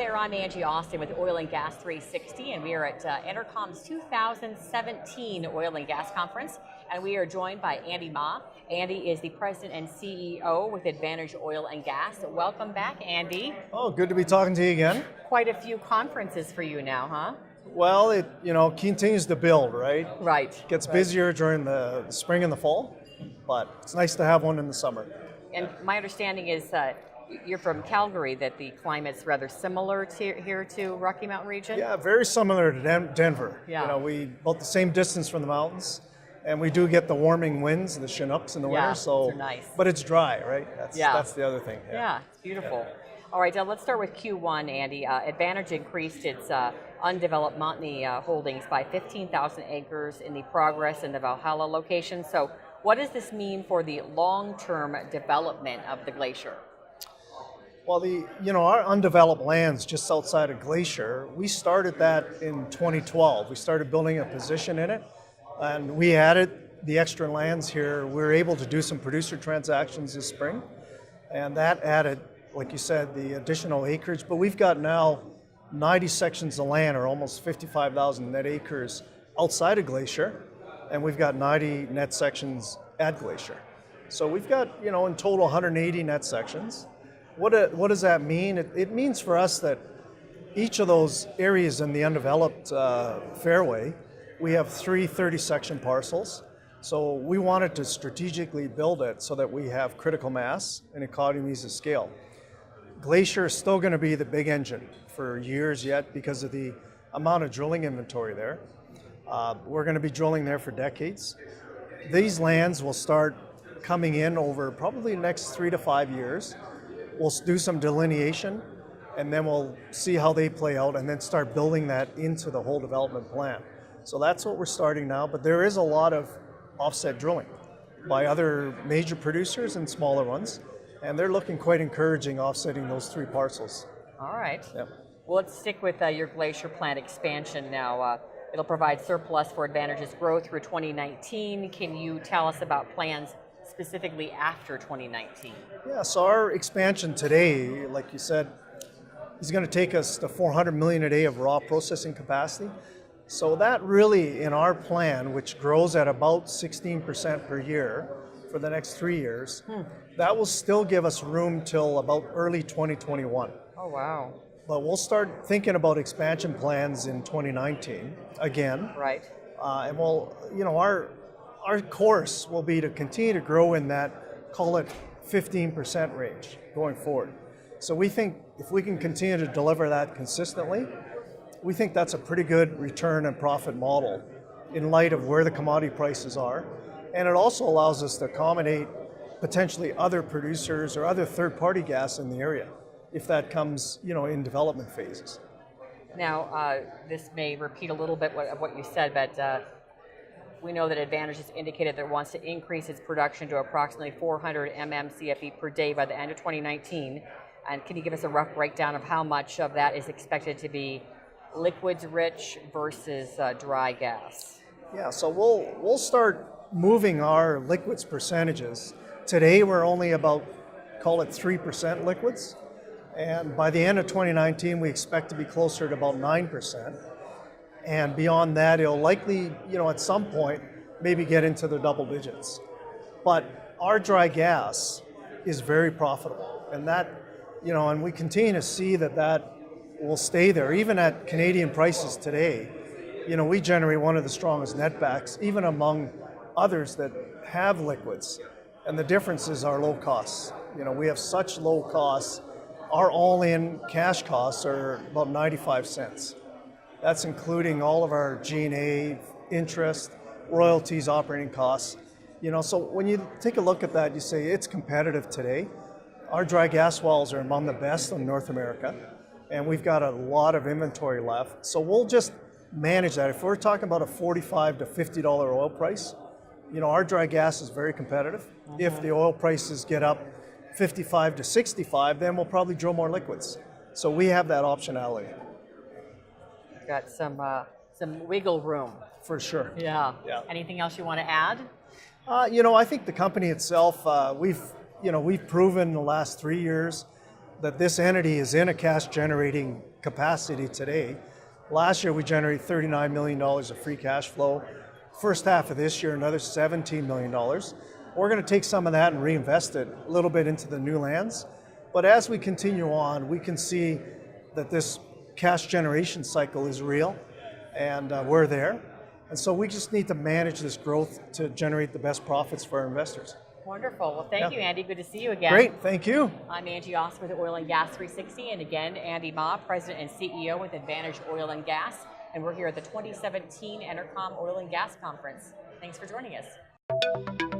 there, I'm Angie Austin with Oil and Gas 360, and we are at EnerCom's 2017 Oil and Gas Conference, and we are joined by Andy Ma. Andy is the President and CEO with Advantage Oil and Gas. Welcome back, Andy. Oh, good to be talking to you again. Quite a few conferences for you now, huh? Well, it continues to build, right? Right. Gets busier during the spring and the fall, but it's nice to have one in the summer. And my understanding is you're from Calgary, that the climate's rather similar here to Rocky Mountain region? Yeah, very similar to Denver. Yeah. We about the same distance from the mountains, and we do get the warming winds, the Chinooks in the winter. So they're nice. But it's dry, right? That's the other thing. Yeah, it's beautiful. All right, let's start with Q1, Andy. Advantage increased its undeveloped Montney holdings by 15,000 acres in the Progress and the Valhalla location. So what does this mean for the long-term development of the Glacier? Well, our undeveloped lands just outside of Glacier, we started that in 2012. We started building a position in it, and we added the extra lands here. We were able to do some producer transactions this spring, and that added, like you said, the additional acreage. But we've got now 90 sections of land, or almost 55,000 net acres outside of Glacier, and we've got 90 net sections at Glacier. So we've got, in total 180 net sections. What does that mean? It means for us that each of those areas in the undeveloped fairway, we have 3 30-section parcels. So we wanted to strategically build it so that we have critical mass and economies of scale. Glacier is still going to be the big engine for years yet because of the amount of drilling inventory there. We're going to be drilling there for decades. These lands will start coming in over probably the next 3 to 5 years. We'll do some delineation, and then we'll see how they play out, and then start building that into the whole development plan. So that's what we're starting now, but there is a lot of offset drilling by other major producers and smaller ones, and they're looking quite encouraging, offsetting those 3 parcels. All right. Yep. Well, let's stick with your Glacier plant expansion now. It'll provide surplus for Advantage's growth through 2019. Can you tell us about plans specifically after 2019? Yeah, so our expansion today, like you said, is going to take us to 400 million a day of raw processing capacity. So that really, in our plan, which grows at about 16% per year for the next 3 years, that will still give us room till about early 2021. Oh, wow. But we'll start thinking about expansion plans in 2019 again. Right. And we'll, our course will be to continue to grow in that, call it 15% range going forward. So we think if we can continue to deliver that consistently, we think that's a pretty good return and profit model in light of where the commodity prices are. And it also allows us to accommodate potentially other producers or other third-party gas in the area if that comes, in development phases. Now, this may repeat a little bit of what you said, but we know that Advantage has indicated that it wants to increase its production to approximately 400 MMCFE per day by the end of 2019. And can you give us a rough breakdown of how much of that is expected to be liquids rich versus dry gas? Yeah, so we'll start moving our liquids percentages. Today we're only about, call it 3% liquids. And by the end of 2019, we expect to be closer to about 9%. And beyond that, it'll likely, at some point, maybe get into the double digits. But our dry gas is very profitable. And that, and we continue to see that will stay there. Even at Canadian prices today, we generate one of the strongest netbacks, even among others that have liquids. And the difference is our low costs. We have such low costs. Our all-in cash costs are about 95 cents. That's including all of our G&A, interest, royalties, operating costs. So when you take a look at that, you say it's competitive today. Our dry gas wells are among the best in North America, and we've got a lot of inventory left. So we'll just manage that. If we're talking about a $45 to $50 oil price, our dry gas is very competitive. If the oil prices get up 55 to 65, then we'll probably drill more liquids. So we have that optionality. Got some wiggle room. For sure. Yeah. Anything else you want to add? I think the company itself, we've proven in the last 3 years that this entity is in a cash generating capacity today. Last year we generated $39 million of free cash flow. First half of this year, another $17 million. We're going to take some of that and reinvest it a little bit into the new lands. But as we continue on, we can see that this cash generation cycle is real, and we're there. And so we just need to manage this growth to generate the best profits for our investors. Wonderful. Well, thank you, Andy. Good to see you again. Great. Thank you. I'm Angie Oss with Oil and Gas 360, and again, Andy Ma, President and CEO with Advantage Oil and Gas, and we're here at the 2017 EnerCom Oil and Gas Conference. Thanks for joining us.